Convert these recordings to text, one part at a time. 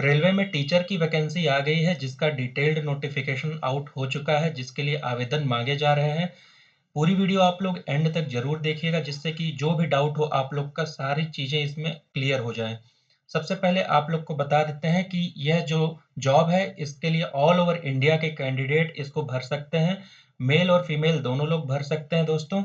Railway में teacher की vacancy आ गई है जिसका डिटेल्ड नोटिफिकेशन आउट हो चुका है जिसके लिए आवेदन मांगे जा रहे हैं। पूरी वीडियो आप लोग एंड तक जरूर देखिएगा जिससे कि जो भी डाउट हो आप लोग का सारी चीजें इसमें क्लियर हो जाएं। सबसे पहले आप लोग को बता देते हैं कि यह जो जॉब है इसके लिए ऑल ओवर इंडिया के कैंडिडेट इसको भर सकते हैं। मेल और फीमेल दोनों लोग भर सकते हैं दोस्तों।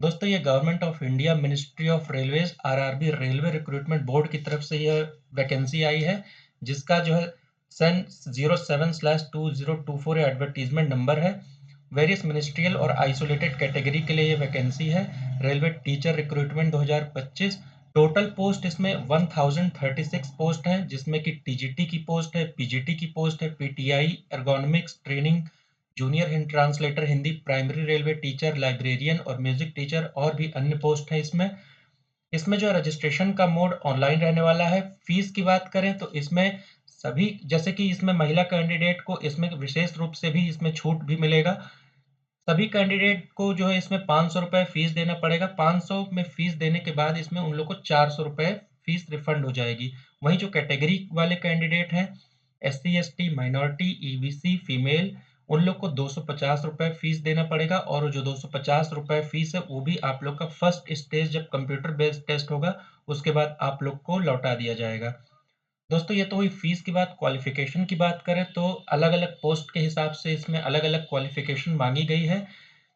दोस्तों ये government of India ministry of railways RRB railway recruitment board की तरफ से यह वैकेंसी आई है जिसका जो है सन 07/2024 एडवर्टीजमेंट नंबर है। वेरियस मिनिस्ट्रियल और आइसोलेटेड कैटेगरी के लिए ये वैकेंसी है। Railway teacher recruitment 2025। Total post इसमें 1036 पोस्ट हैं जिसमें कि टीजीटी की पोस्ट है, पीजीटी की पोस्ट है, PTI ergonomics training, junior Hind translator Hindi, primary railway teacher, librarian और म्यूजिक टीचर और भी अन्य पोस्ट हैं इसमें। इसमें जो रजिस्ट्रेशन का मोड ऑनलाइन रहने वाला है। फीस की बात करें तो इसमें सभी जैसे कि इसमें महिला कैंडिडेट को इसमें विशेष रूप से भी इसमें छूट भी मिलेगा। सभी कैंडिडेट को जो है इसमें 500 रुपए फीस देना पड़ेगा। 500 में फीस देने के बाद इसमें उन लोग को 400 रुपए फीस रिफंड हो जाएगी। वहीं जो कैटेगरी वाले कैंडिडेट हैं SC ST minority EBC female उन लोग को 250 रुपए फीस देना पड़ेगा और जो 250 रुपए फीस है वो भी आप लोग का फर्स्ट स्टेज जब कंप्यूटर बेस्ड टेस्ट होगा उसके बाद आप लोग को लौटा दिया जाएगा। दोस्तों ये तो हुई फीस की बात। क्वालिफिकेशन की बात करें तो अलग अलग पोस्ट के हिसाब से इसमें अलग अलग क्वालिफिकेशन मांगी गई है।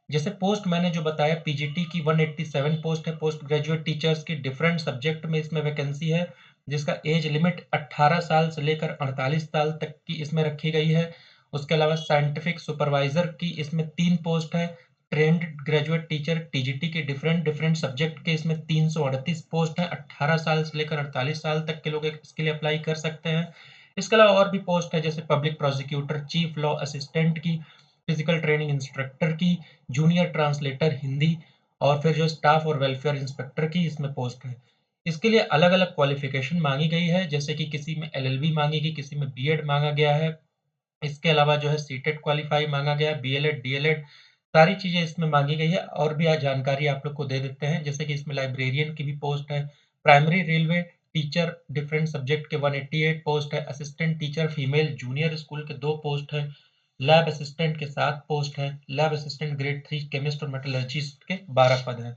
जैसे पोस्ट मैंने जो बताया पीजीटी की 187 पोस्ट है। पोस्ट ग्रेजुएट टीचर्स की डिफरेंट सब्जेक्ट में इसमें वैकेंसी है जिसका एज लिमिट 18 साल से लेकर 48 साल तक की इसमें रखी गई है। उसके अलावा साइंटिफिक सुपरवाइजर की इसमें 3 पोस्ट है। ट्रेंड ग्रेजुएट टीचर टीजीटी के डिफरेंट डिफरेंट सब्जेक्ट के इसमें 338 पोस्ट हैं। 18 साल से लेकर 48 साल तक के लोग इसके लिए अप्लाई कर सकते हैं। इसके अलावा और भी पोस्ट है जैसे public prosecutor, chief law assistant की, फिजिकल ट्रेनिंग इंस्ट्रक्टर की, जूनियर ट्रांसलेटर हिंदी और फिर जो स्टाफ और वेलफेयर इंस्पेक्टर की इसमें पोस्ट है। इसके लिए अलग अलग क्वालिफिकेशन मांगी गई है जैसे कि किसी में LLB मांगी गई, किसी में बीएड मांगा गया है। इसके अलावा जो है सीटेट क्वालीफाई मांगा गया है, बीएलएड डीएलएड सारी चीजें इसमें मांगी गई है। और भी आज जानकारी आप लोग को दे देते हैं जैसे कि इसमें लाइब्रेरियन की भी पोस्ट है। Primary railway teacher different subject के 188 पोस्ट है। Assistant teacher female junior school के 2 पोस्ट है। लैब असिस्टेंट के 7 पोस्ट है। लैब असिस्टेंट ग्रेड 3 केमिस्ट और मेटलर्जिस्ट के 12 पद हैं।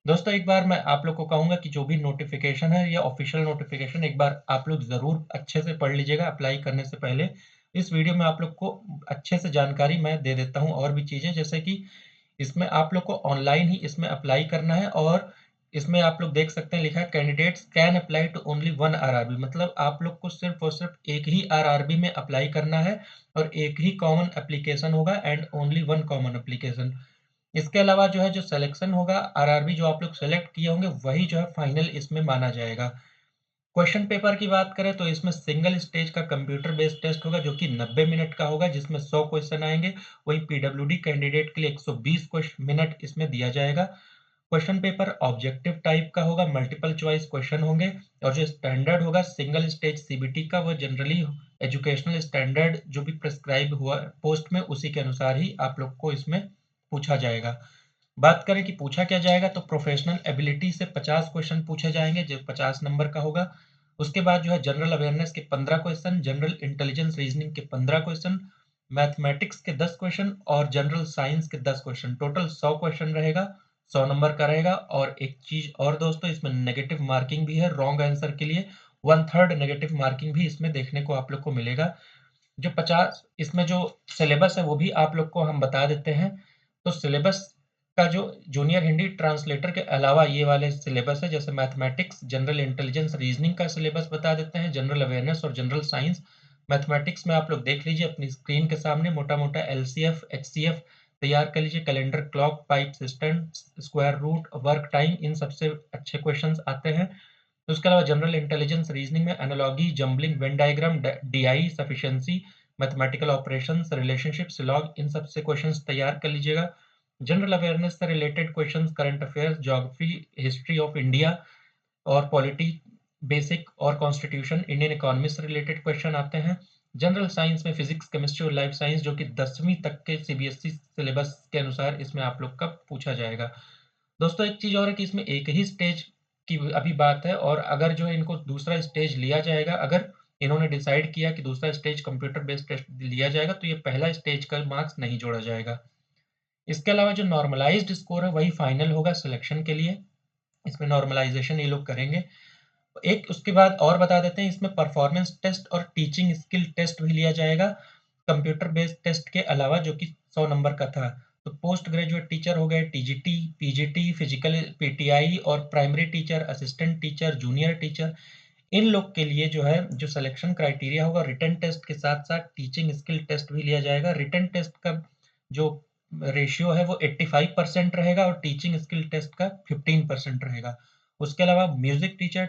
दोस्तों एक बार मैं आप लोग को कहूंगा कि जो भी नोटिफिकेशन है या ऑफिशियल नोटिफिकेशन एक बार आप लोग जरूर अच्छे से पढ़ लीजिएगा अप्लाई करने से पहले। इस वीडियो में आप लोग को अच्छे से जानकारी मैं दे देता हूँ और भी चीजें जैसे कि इसमें आप लोग को ऑनलाइन ही इसमें अप्लाई करना है और इसमें आप लोग देख सकते हैं लिखा है candidates can apply to only one RRB, मतलब आप लोग को सिर्फ और सिर्फ एक ही आरआरबी में अप्लाई करना है और एक ही कॉमन एप्लीकेशन होगा and only one common application. इसके अलावा जो है जो सिलेक्शन होगा आरआरबी जो आप लोग सेलेक्ट किए होंगे वही जो है फाइनल इसमें माना जाएगा। क्वेश्चन पेपर की बात करें तो इसमें सिंगल स्टेज का कंप्यूटर बेस्ड टेस्ट होगा जो कि 90 मिनट का होगा जिसमें 100 क्वेश्चन आएंगे। वहीं पीडब्ल्यूडी कैंडिडेट के लिए 120 मिनट इसमें दिया जाएगा। क्वेश्चन पेपर ऑब्जेक्टिव टाइप का होगा, मल्टीपल चॉइस क्वेश्चन होंगे और जो स्टैंडर्ड होगा सिंगल स्टेज सीबीटी का वो जनरली एजुकेशनल स्टैंडर्ड जो भी प्रिस्क्राइब हुआ पोस्ट में उसी के अनुसार ही आप लोग को इसमें पूछा जाएगा। बात करें कि पूछा क्या जाएगा तो प्रोफेशनल एबिलिटी से 50 क्वेश्चन पूछे जाएंगे जो 50 नंबर का होगा। उसके बाद जो है जनरल अवेयरनेस के 15 क्वेश्चन, जनरल इंटेलिजेंस रीजनिंग के 15 क्वेश्चन, मैथमेटिक्स के 10 क्वेश्चन और जनरल साइंस के 10 क्वेश्चन। टोटल 100 क्वेश्चन रहेगा, 100 नंबर का रहेगा। और एक चीज और दोस्तों इसमें नेगेटिव मार्किंग भी है। रॉन्ग आंसर के लिए 1/3 नेगेटिव मार्किंग भी इसमें देखने को आप लोग को मिलेगा। जो 50 इसमें जो सिलेबस है वो भी आप लोग को हम बता देते हैं। तो सिलेबस का जो जूनियर हिंदी ट्रांसलेटर के अलावा ये वाले सिलेबस है जैसे मैथमेटिक्स, जनरल इंटेलिजेंस रीजनिंग का सिलेबस बता देते हैं, जनरल अवेयरनेस और जनरल साइंस। मैथमेटिक्स में आप लोग देख लीजिए अपनी स्क्रीन के सामने मोटा मोटा LCF HCF तैयार कर लीजिए। Calendar, clock, pipe system, square root, work time, इन सबसे अच्छे क्वेश्चंस आते हैं। तो उसके अलावा जनरल इंटेलिजेंस रीजनिंग में analogy, jumbling, venn diagram, DI, sufficiency, mathematical operations, relationships, log, इन सब से क्वेश्चंस तैयार कर लीजिएगा। जनरल अवेयरनेस से related questions, current affairs, geography, history of India और पॉलिटी बेसिक और कॉन्स्टिट्यूशन, इंडियन इकोनॉमी से रिलेटेड क्वेश्चन आते हैं। जनरल साइंस में फिजिक्स, केमिस्ट्री और लाइफ साइंस जो कि 10वीं तक के CBSE सिलेबस के अनुसार इसमें आप लोग का पूछा जाएगा। दोस्तों एक चीज और है कि इसमें एक ही स्टेज की अभी बात है और अगर जो है इनको दूसरा स्टेज लिया जाएगा अगर इन्होंने डिसाइड किया कि दूसरा स्टेज कंप्यूटर बेस्ड टेस्ट लिया जाएगा, तो ये पहला स्टेज का मार्क्स नहीं जोड़ा जाएगा। इसके अलावा जो नॉर्मलाइज्ड स्कोर है वही फाइनल होगा सिलेक्शन के लिए, इसमें नॉर्मलाइजेशन ये लोग करेंगे। एक उसके बाद और बता देते हैं, इसमें परफॉर्मेंस टेस्ट और टीचिंग स्किल टेस्ट भी लिया जाएगा कंप्यूटर बेस्ड टेस्ट के अलावा, जो कि 100 नंबर का था। तो पोस्ट ग्रेजुएट टीचर हो गए, टीजीटी, पीजीटी, फिजिकल पीटीआई और primary teacher, assistant teacher, junior teacher, इन लोग के लिए जो है जो सिलेक्शन क्राइटेरिया होगा, रिटन टेस्ट के साथ साथ टीचिंग स्किल टेस्ट भी लिया जाएगा। रिटन टेस्ट का जो रेशियो है वो 85% रहेगा और टीचिंग स्किल टेस्ट का 15% रहेगा। उसके अलावा म्यूजिक टीचर,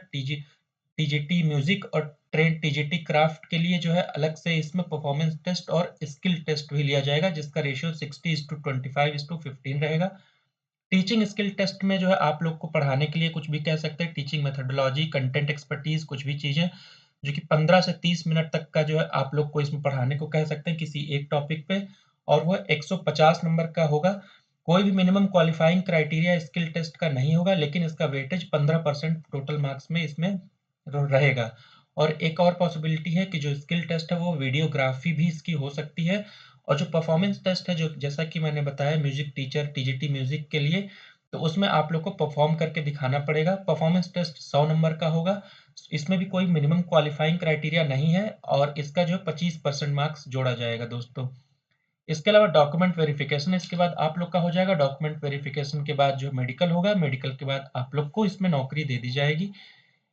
टीजीटी म्यूजिक और ट्रेन टीजीटी क्राफ्ट के लिए जो है अलग से इसमें परफॉर्मेंस टेस्ट और स्किल टेस्ट भी लिया जाएगा, जिसका रेशियो 60:25:15 रहेगा। टीचिंग स्किल टेस्ट में जो है आप लोग को पढ़ाने के लिए कुछ भी कह सकते हैं, टीचिंग मेथोडोलॉजी, कंटेंट एक्सपर्टीज, कुछ भी चीजें जो कि 15 से 30 मिनट तक का जो है आप लोग को इसमें पढ़ाने को कह सकते हैं किसी एक टॉपिक पे, और वो 150 नंबर का होगा। कोई भी minimum qualifying criteria skill test का नहीं होगा, लेकिन इसका वेटेज 15% टोटल मार्क्स में इसमें रहेगा। और एक और पॉसिबिलिटी है कि जो स्किल टेस्ट है वो वीडियोग्राफी भी इसकी हो सकती है। और जो परफॉर्मेंस टेस्ट है, जो जैसा कि मैंने बताया म्यूजिक टीचर, टीजीटी म्यूजिक के लिए, तो उसमें आप लोग को परफॉर्म करके दिखाना पड़ेगा। परफॉर्मेंस टेस्ट 100 नंबर का होगा, इसमें भी कोई मिनिमम क्वालिफाइंग क्राइटेरिया नहीं है और इसका जो है 25% मार्क्स जोड़ा जाएगा दोस्तों। इसके अलावा डॉक्यूमेंट वेरिफिकेशन इसके बाद आप लोग का हो जाएगा। डॉक्यूमेंट वेरिफिकेशन के बाद जो मेडिकल होगा, मेडिकल के बाद आप लोग को इसमें नौकरी दे दी जाएगी।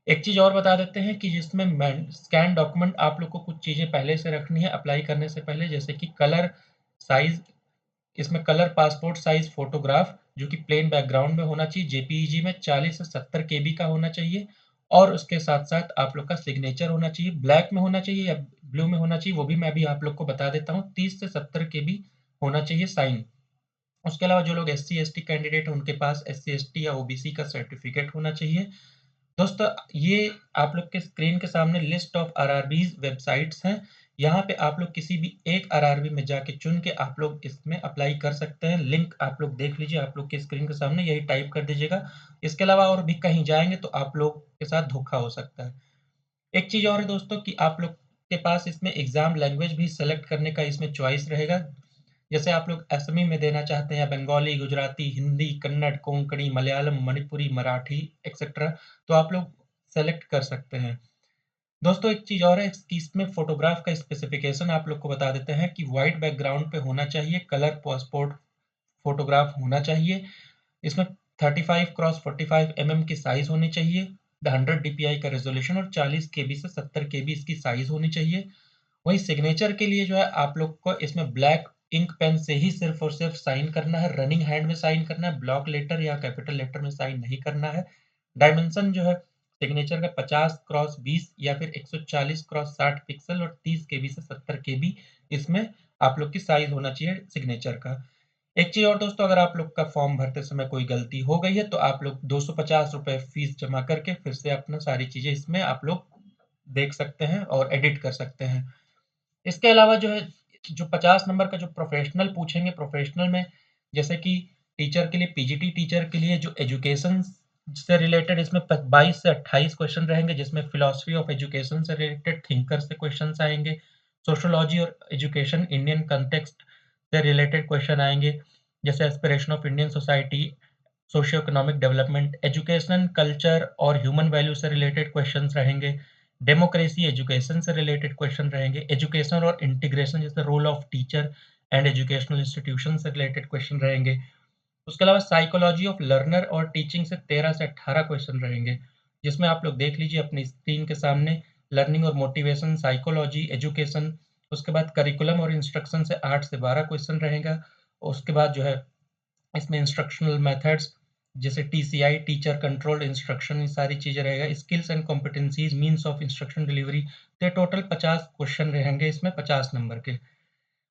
एक चीज और बता देते हैं कि जिसमें स्कैन डॉक्यूमेंट आप लोग को कुछ चीजें पहले से रखनी है अप्लाई करने से पहले, जैसे कि कलर साइज, इसमें कलर पासपोर्ट साइज फोटोग्राफ जो कि प्लेन बैकग्राउंड में होना चाहिए, जेपीईजी में 40 से 70 केबी का होना चाहिए, और उसके साथ साथ आप लोग का सिग्नेचर होना चाहिए, ब्लैक में होना चाहिए या ब्लू में होना चाहिए, वो भी मैं अभी आप लोग को बता देता हूँ। 30 से 70 केबी होना चाहिए साइन। उसके अलावा जो लोग S C S T candidate हैं उनके पास एस सी एस टी या ओबीसी का सर्टिफिकेट होना चाहिए। दोस्तों, ये आप लोग के स्क्रीन के सामने लिस्ट ऑफ आरआरबीज वेबसाइट्स हैं। यहाँ पे आप लोग किसी भी एक आरआरबी में जाके चुन के आप लोग इसमें अप्लाई कर सकते हैं। लिंक आप लोग देख लीजिए, आप लोग के स्क्रीन के सामने यही टाइप कर दीजिएगा। इसके अलावा और भी कहीं जाएंगे तो आप लोग के साथ धोखा हो सकता है। एक चीज और है दोस्तों कि आप लोग के पास इसमें एग्जाम लैंग्वेज भी सेलेक्ट करने का इसमें चॉइस रहेगा। जैसे आप लोग असमी में देना चाहते हैं, बंगाली, गुजराती, हिंदी, कन्नड़, कोंकणी, मलयालम, मणिपुरी, मराठी एक्सेट्रा, तो आप लोग सेलेक्ट कर सकते हैं। दोस्तों, एक चीज और है कि इसमें फोटोग्राफ का स्पेसिफिकेशन आप लोग को बता देते हैं कि व्हाइट बैकग्राउंड पे होना चाहिए, कलर पासपोर्ट फोटोग्राफ होना चाहिए। इसमें 35x45 mm की साइज होनी चाहिए, 100 dpi का रेजोल्यूशन और 40 केबी से 70 केबी इसकी साइज होनी चाहिए। वही सिग्नेचर के लिए जो है आप लोग को इसमें ब्लैक इंक पेन से ही सिर्फ और सिर्फ साइन करना है, रनिंग हैंड में साइन करना है, ब्लॉक लेटर या कैपिटल लेटर में साइन नहीं करना है। डायमेंशन जो है सिग्नेचर का 50x20 या फिर 140x60 पिक्सल और 30 केबी से 70 केबी इसमें आप लोग की साइज होना चाहिए सिग्नेचर का। एक चीज और दोस्तों, अगर आप लोग का फॉर्म भरते समय कोई गलती हो गई है तो आप लोग 250 रुपए फीस जमा करके फिर से अपना सारी चीजें इसमें आप लोग देख सकते हैं और एडिट कर सकते हैं। इसके अलावा जो है जो 50 नंबर का जो प्रोफेशनल पूछेंगे, प्रोफेशनल में जैसे कि टीचर के लिए, पीजीटी टीचर के लिए जो एजुकेशन से रिलेटेड इसमें 22 से 28 क्वेश्चन रहेंगे, जिसमें फिलोसफी ऑफ एजुकेशन से रिलेटेड थिंकर से क्वेश्चन आएंगे, सोशोलॉजी और एजुकेशन इंडियन कंटेक्स्ट से रिलेटेड क्वेश्चन आएंगे, जैसे aspiration of Indian society, socio economic development, education, culture और ह्यूमन वैल्यू से रिलेटेड क्वेश्चंस रहेंगे, डेमोक्रेसी एजुकेशन से रिलेटेड क्वेश्चन रहेंगे, एजुकेशन और इंटीग्रेशन जैसे role of teacher and educational institution से रिलेटेड क्वेश्चन रहेंगे। उसके अलावा साइकोलॉजी ऑफ लर्नर और टीचिंग से 13 से 18 क्वेश्चन रहेंगे, जिसमें आप लोग देख लीजिए अपनी स्क्रीन के सामने, लर्निंग और मोटिवेशन, साइकोलॉजी, एजुकेशन। उसके बाद करिकुलम और इंस्ट्रक्शन से 8 से 12 क्वेश्चन रहेगा। उसके बाद जो है इसमें इंस्ट्रक्शनल मेथड्स जैसे टीसीआई, टीचर कंट्रोल्ड इंस्ट्रक्शन, ये सारी चीजें रहेगा। Skills and competencies, means of instruction delivery. तो टोटल 50 क्वेश्चन रहेंगे इसमें 50 नंबर के।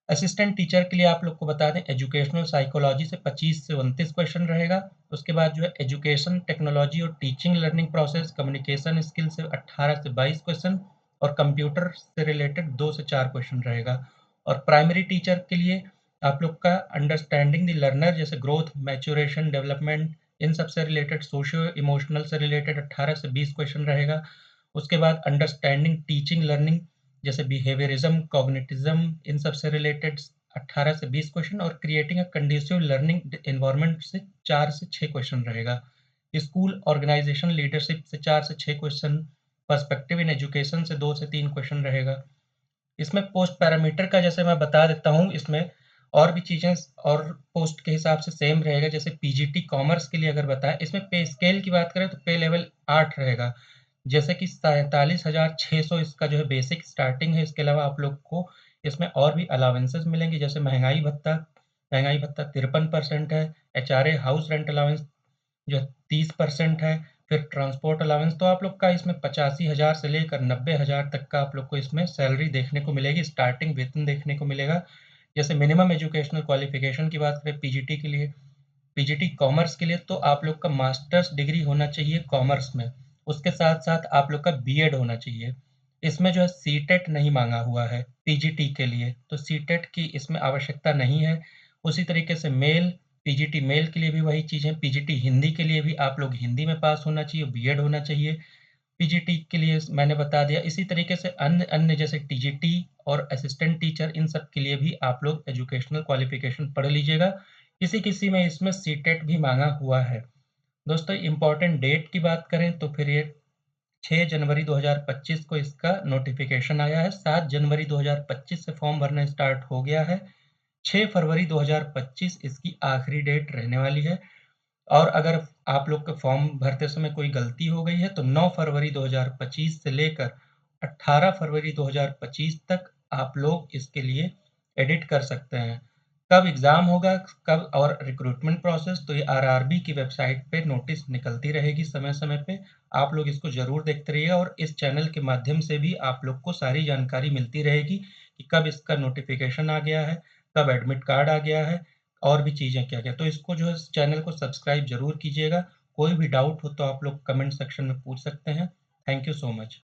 असिस्टेंट टीचर के लिए आप लोग को बता दें, एजुकेशनल साइकोलॉजी से 25 से 29 क्वेश्चन रहेगा। उसके बाद जो है एजुकेशन, टेक्नोलॉजी और teaching learning process, communication skill से 18 से 22 क्वेश्चन और कंप्यूटर से रिलेटेड 2 से 4 क्वेश्चन रहेगा। और प्राइमरी टीचर के लिए आप लोग का अंडरस्टैंडिंग द लर्नर जैसे ग्रोथ, मैच्योरेशन, डेवलपमेंट, इन सब से रिलेटेड, सोशियो इमोशनल से रिलेटेड 18 से 20 क्वेश्चन रहेगा। उसके बाद अंडरस्टैंडिंग टीचिंग लर्निंग, जैसे बिहेवियरिज्म, कॉग्निटिज्म, इन सब से रिलेटेड 18 से 20 क्वेश्चन, और creating a conducive learning environment से 4 से 6 क्वेश्चन रहेगा। स्कूल ऑर्गेनाइजेशन लीडरशिप से 4 से 6 क्वेश्चन, पर्सपेक्टिव इन एजुकेशन से 2 से 3 क्वेश्चन रहेगा। इसमें पोस्ट पैरामीटर का जैसे मैं बता देता हूँ, इसमें और भी चीज़ें और पोस्ट के हिसाब से सेम रहेगा। जैसे पीजीटी कॉमर्स के लिए अगर बताएं, इसमें पे स्केल की बात करें तो पे लेवल 8 रहेगा, जैसे कि 47,600 इसका जो है बेसिक स्टार्टिंग है। इसके अलावा आप लोग को इसमें और भी अलाउंसेस मिलेंगे, जैसे महंगाई भत्ता 53% है, एचआरए हाउस रेंट अलाउंस जो 30% है, फिर ट्रांसपोर्ट अलाउंस। तो आप लोग का इसमें 85,000 से लेकर 90,000 तक का आप लोग को इसमें सैलरी देखने को मिलेगी, स्टार्टिंग वेतन देखने को मिलेगा। जैसे मिनिमम एजुकेशनल क्वालिफिकेशन की बात करें पीजीटी के लिए, पीजीटी कॉमर्स के लिए, तो आप लोग का मास्टर्स डिग्री होना चाहिए कॉमर्स में। उसके साथ साथ आप लोग का बीएड होना चाहिए। इसमें जो है सीटेट नहीं मांगा हुआ है पीजीटी के लिए, तो सीटेट की इसमें आवश्यकता नहीं है। उसी तरीके से पीजीटी मेल के लिए भी वही चीज़ है। पीजीटी हिंदी के लिए भी आप लोग हिंदी में पास होना चाहिए, बीएड होना चाहिए। पीजीटी के लिए मैंने बता दिया। इसी तरीके से अन्य अन्य जैसे टीजीटी और असिस्टेंट टीचर, इन सब के लिए भी आप लोग एजुकेशनल क्वालिफिकेशन पढ़ लीजिएगा। किसी-किसी में इसमें सीटेट भी माँगा हुआ है। दोस्तों इम्पोर्टेंट डेट की बात करें तो फिर ये 6 जनवरी 2025 को इसका नोटिफ़िकेशन आया है। 7 जनवरी 2025 से फॉर्म भरना स्टार्ट हो गया है। 6 फरवरी 2025 इसकी आखिरी डेट रहने वाली है। और अगर आप लोग का फॉर्म भरते समय कोई गलती हो गई है तो 9 फरवरी 2025 से लेकर 18 फरवरी 2025 तक आप लोग इसके लिए एडिट कर सकते हैं। कब एग्ज़ाम होगा, कब और रिक्रूटमेंट प्रोसेस, तो ये आरआरबी की वेबसाइट पे नोटिस निकलती रहेगी समय-समय पे। आप लोग इसको ज़रूर देखते रहिए, और इस चैनल के माध्यम से भी आप लोग को सारी जानकारी मिलती रहेगी कि कब इसका नोटिफ़िकेशन आ गया है, कब एडमिट कार्ड आ गया है, और भी चीज़ें क्या-क्या। तो इसको जो है इस चैनल को सब्सक्राइब ज़रूर कीजिएगा। कोई भी डाउट हो तो आप लोग कमेंट सेक्शन में पूछ सकते हैं। Thank you so much.